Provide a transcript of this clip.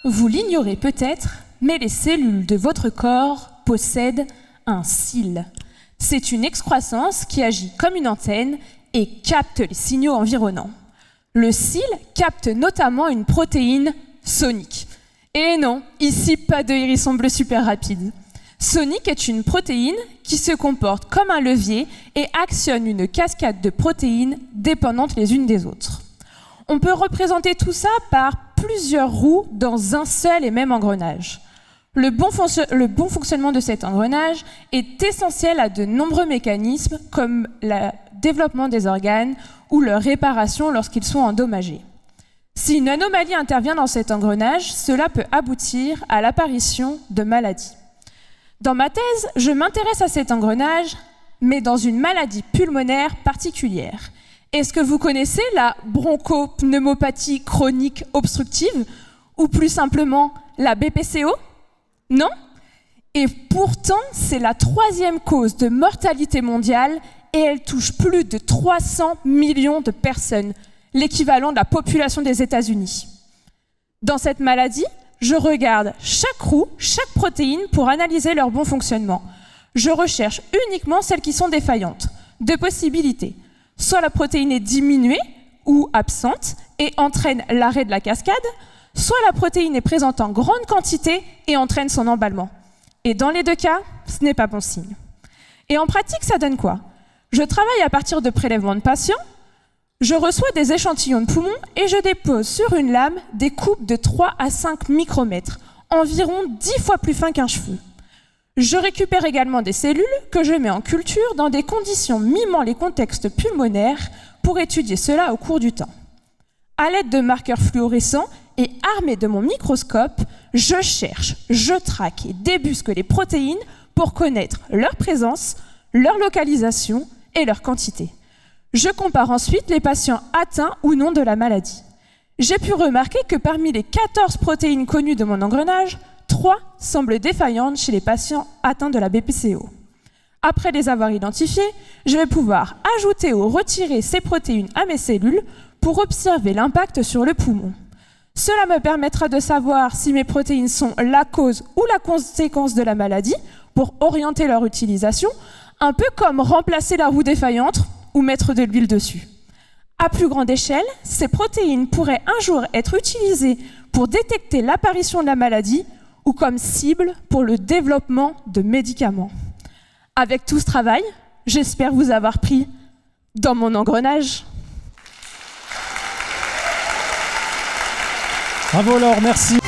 Vous l'ignorez peut-être, mais les cellules de votre corps possèdent un cil. C'est une excroissance qui agit comme une antenne et capte les signaux environnants. Le cil capte notamment une protéine sonique. Et non, ici pas de hérisson bleu super rapide. Sonique est une protéine qui se comporte comme un levier et actionne une cascade de protéines dépendantes les unes des autres. On peut représenter tout ça par plusieurs roues dans un seul et même engrenage. Le bon fonctionnement de cet engrenage est essentiel à de nombreux mécanismes comme le développement des organes ou leur réparation lorsqu'ils sont endommagés. Si une anomalie intervient dans cet engrenage, cela peut aboutir à l'apparition de maladies. Dans ma thèse, je m'intéresse à cet engrenage, mais dans une maladie pulmonaire particulière. Est-ce que vous connaissez la bronchopneumopathie chronique obstructive, ou plus simplement la BPCO ? Non ? Et pourtant, c'est la 3e cause de mortalité mondiale et elle touche plus de 300 millions de personnes, l'équivalent de la population des États-Unis. Dans cette maladie, je regarde chaque roue, chaque protéine pour analyser leur bon fonctionnement. Je recherche uniquement celles qui sont défaillantes. 2 possibilités. Soit la protéine est diminuée ou absente et entraîne l'arrêt de la cascade, soit la protéine est présente en grande quantité et entraîne son emballement. Et dans les 2 cas, ce n'est pas bon signe. Et en pratique, ça donne quoi ? Je travaille à partir de prélèvements de patients, je reçois des échantillons de poumons et je dépose sur une lame des coupes de 3 à 5 micromètres, environ 10 fois plus fin qu'un cheveu. Je récupère également des cellules que je mets en culture dans des conditions mimant les contextes pulmonaires pour étudier cela au cours du temps. À l'aide de marqueurs fluorescents et armé de mon microscope, je cherche, je traque et débusque les protéines pour connaître leur présence, leur localisation et leur quantité. Je compare ensuite les patients atteints ou non de la maladie. J'ai pu remarquer que parmi les 14 protéines connues de mon engrenage, 3 semblent défaillantes chez les patients atteints de la BPCO. Après les avoir identifiées, je vais pouvoir ajouter ou retirer ces protéines à mes cellules pour observer l'impact sur le poumon. Cela me permettra de savoir si mes protéines sont la cause ou la conséquence de la maladie pour orienter leur utilisation, un peu comme remplacer la roue défaillante ou mettre de l'huile dessus. À plus grande échelle, ces protéines pourraient un jour être utilisées pour détecter l'apparition de la maladie ou comme cible pour le développement de médicaments. Avec tout ce travail, j'espère vous avoir pris dans mon engrenage. Bravo Laure, merci.